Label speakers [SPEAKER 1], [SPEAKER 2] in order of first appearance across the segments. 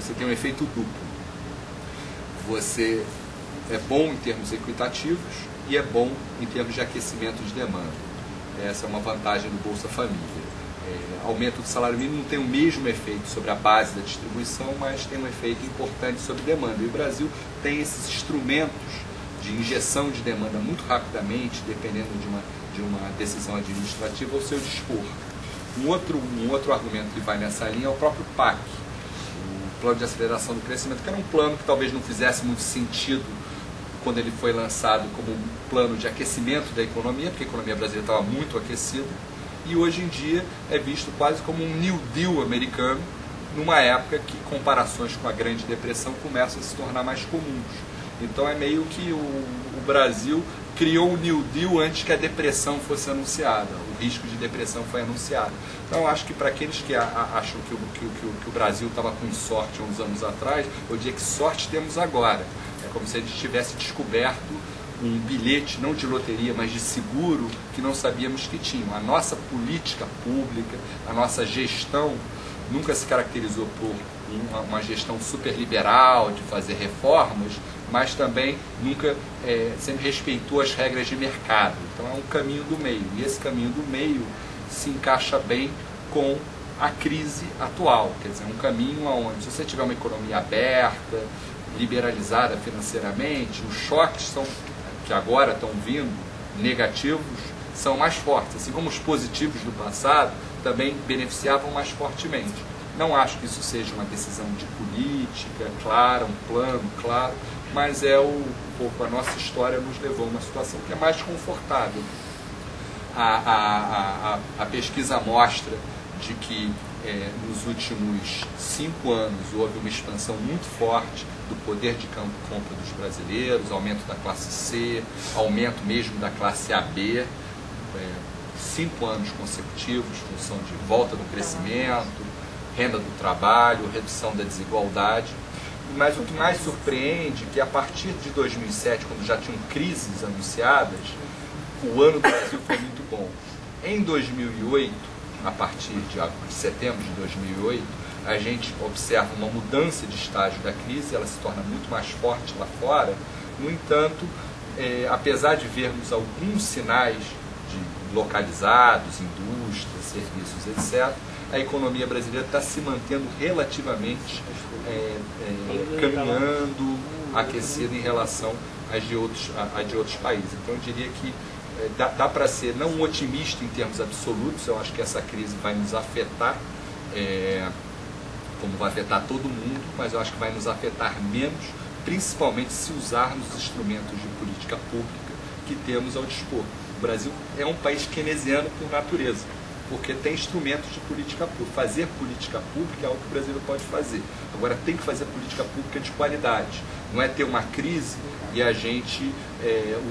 [SPEAKER 1] você tem um efeito duplo. Você é bom em termos equitativos e é bom em termos de aquecimento de demanda. Essa é uma vantagem do Bolsa Família. Aumento do salário mínimo não tem o mesmo efeito sobre a base da distribuição, mas tem um efeito importante sobre demanda. E o Brasil tem esses instrumentos de injeção de demanda muito rapidamente, dependendo de uma decisão administrativa ao seu dispor. Um outro argumento que vai nessa linha é o próprio PAC, o Plano de Aceleração do Crescimento, que era um plano que talvez não fizesse muito sentido quando ele foi lançado como um plano de aquecimento da economia, porque a economia brasileira estava muito aquecida, e hoje em dia é visto quase como um New Deal americano, numa época que comparações com a Grande Depressão começam a se tornar mais comuns. Então é meio que o Brasil criou o New Deal antes que a depressão fosse anunciada, o risco de depressão foi anunciado. Então acho que para aqueles que acham que o Brasil estava com sorte uns anos atrás, eu diria que sorte temos agora. É como se a gente tivesse descoberto um bilhete, não de loteria, mas de seguro, que não sabíamos que tinha. A nossa política pública, a nossa gestão, nunca se caracterizou por uma gestão super liberal, de fazer reformas, mas também nunca sempre respeitou as regras de mercado. Então é um caminho do meio, e esse caminho do meio se encaixa bem com a crise atual. Quer dizer, um caminho onde, se você tiver uma economia aberta, liberalizada financeiramente, os choques que agora estão vindo, negativos, são mais fortes, assim como os positivos do passado também beneficiavam mais fortemente. Não acho que isso seja uma decisão de política clara, um plano claro, mas um pouco a nossa história nos levou a uma situação que é mais confortável. A pesquisa mostra de que nos últimos 5 anos houve uma expansão muito forte do poder de compra dos brasileiros, aumento da classe C, aumento mesmo da classe AB, 5 anos consecutivos, função de volta do crescimento, renda do trabalho, redução da desigualdade. Mas o que mais surpreende é que a partir de 2007, quando já tinham crises anunciadas, o ano do Brasil foi muito bom. Em 2008, a partir de setembro de 2008, a gente observa uma mudança de estágio da crise, ela se torna muito mais forte lá fora. No entanto, apesar de vermos alguns sinais de localizados, indústrias, serviços, etc., a economia brasileira está se mantendo relativamente caminhando, aquecida em relação às de outros países. Então eu diria que dá para ser não otimista em termos absolutos. Eu acho que essa crise vai nos afetar, como vai afetar todo mundo, mas eu acho que vai nos afetar menos, principalmente se usarmos os instrumentos de política pública que temos ao dispor. O Brasil é um país keynesiano por natureza, porque tem instrumentos de política pública. Fazer política pública é algo que o brasileiro pode fazer. Agora, tem que fazer política pública de qualidade. Não é ter uma crise e a gente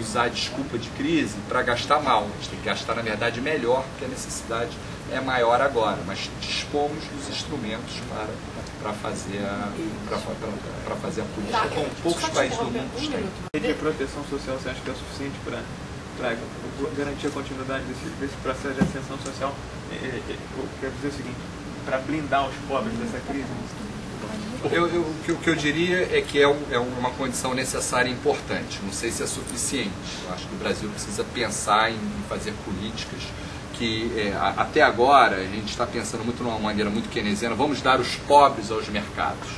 [SPEAKER 1] usar a desculpa de crise para gastar mal. A gente tem que gastar, na verdade, melhor, porque a necessidade é maior agora. Mas dispomos dos instrumentos para fazer a política, como poucos países do mundo têm.
[SPEAKER 2] A rede de proteção social, você acha que é suficiente para garantir a continuidade desse processo de ascensão social? Eu quero dizer o seguinte, para blindar os pobres dessa crise?
[SPEAKER 1] O que eu diria é que é uma condição necessária e importante. Não sei se é suficiente. Eu acho que o Brasil precisa pensar em fazer políticas que, até agora, a gente está pensando muito de uma maneira muito keynesiana, vamos dar os pobres aos mercados.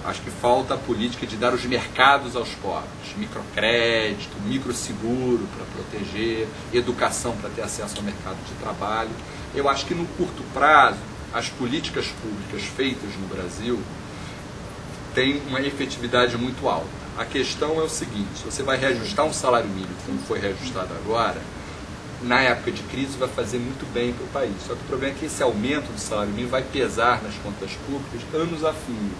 [SPEAKER 1] Acho que falta a política de dar os mercados aos pobres, microcrédito, microseguro para proteger, educação para ter acesso ao mercado de trabalho. Eu acho que no curto prazo, as políticas públicas feitas no Brasil têm uma efetividade muito alta. A questão é o seguinte: se você vai reajustar um salário mínimo como foi reajustado agora, na época de crise vai fazer muito bem para o país. Só que o problema é que esse aumento do salário mínimo vai pesar nas contas públicas anos a fio.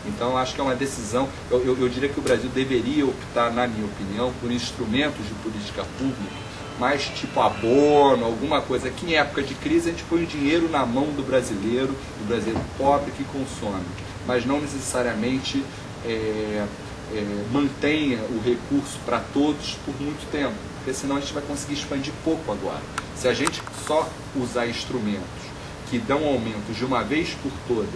[SPEAKER 1] Então, acho que é uma decisão, eu diria que o Brasil deveria optar, na minha opinião, por instrumentos de política pública, mais tipo abono, alguma coisa, que em época de crise a gente põe o dinheiro na mão do brasileiro pobre que consome, mas não necessariamente mantenha o recurso para todos por muito tempo, porque senão a gente vai conseguir expandir pouco agora. Se a gente só usar instrumentos que dão aumentos de uma vez por todas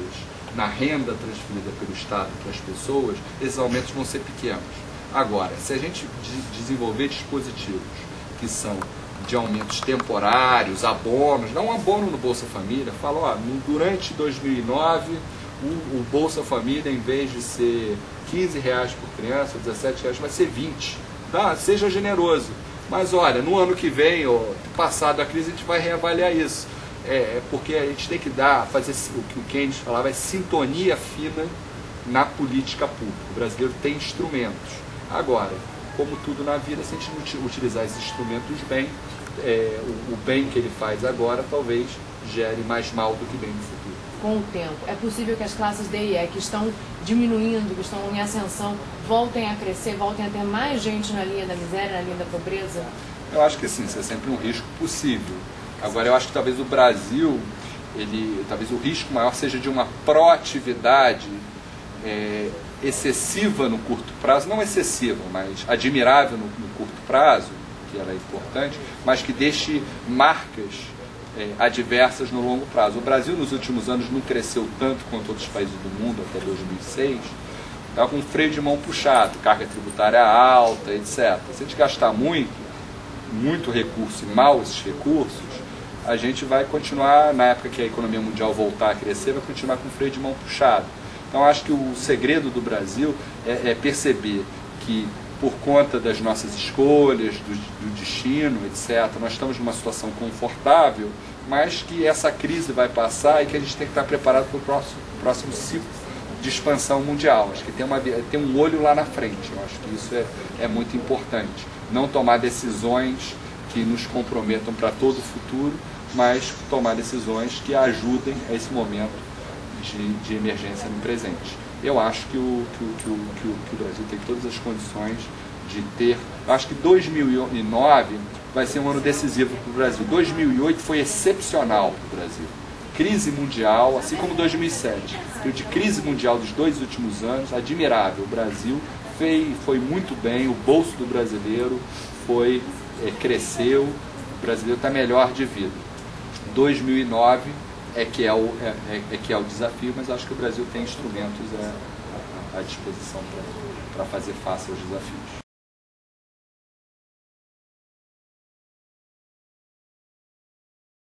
[SPEAKER 1] na renda transferida pelo Estado para as pessoas, esses aumentos vão ser pequenos. Agora, se a gente desenvolver dispositivos que são de aumentos temporários, abonos, dá um abono no Bolsa Família, fala, ó, durante 2009 o Bolsa Família, em vez de ser R$15 por criança, R$17, vai ser 20. Tá? Seja generoso. Mas olha, no ano que vem, ó, passado a crise, a gente vai reavaliar isso. Porque a gente tem que fazer o que o Keynes falava, é sintonia fina na política pública. O brasileiro tem instrumentos. Agora, como tudo na vida, se a gente não utilizar esses instrumentos bem, o bem que ele faz agora talvez gere mais mal do que bem no futuro.
[SPEAKER 3] Com o tempo, é possível que as classes D e E, que estão diminuindo, que estão em ascensão, voltem a crescer, voltem a ter mais gente na linha da miséria, na linha da pobreza?
[SPEAKER 1] Eu acho que sim, isso é sempre um risco possível. Agora, eu acho que talvez o Brasil, talvez o risco maior seja de uma proatividade excessiva no curto prazo, não excessiva, mas admirável no curto prazo, que ela é importante, mas que deixe marcas adversas no longo prazo. O Brasil, nos últimos anos, não cresceu tanto quanto outros países do mundo, até 2006, estava com um freio de mão puxado, carga tributária alta, etc. Se a gente gastar muito recurso e mal esses recursos, a gente vai continuar, na época que a economia mundial voltar a crescer, vai continuar com o freio de mão puxado. Então, acho que o segredo do Brasil é perceber que, por conta das nossas escolhas, do destino, etc., nós estamos numa situação confortável, mas que essa crise vai passar e que a gente tem que estar preparado para o próximo ciclo de expansão mundial. Acho que tem um olho lá na frente. Eu acho que isso é muito importante. Não tomar decisões que nos comprometam para todo o futuro, mas tomar decisões que ajudem a esse momento de emergência no presente. Eu acho que o Brasil tem todas as condições de ter... Eu acho que 2009 vai ser um ano decisivo para o Brasil. 2008 foi excepcional para o Brasil. Crise mundial, assim como 2007. O de crise mundial dos 2 últimos anos, admirável. O Brasil foi muito bem, o bolso do brasileiro cresceu, o brasileiro está melhor de vida. 2009 é que é o desafio, mas acho que o Brasil tem instrumentos à disposição para fazer face aos desafios.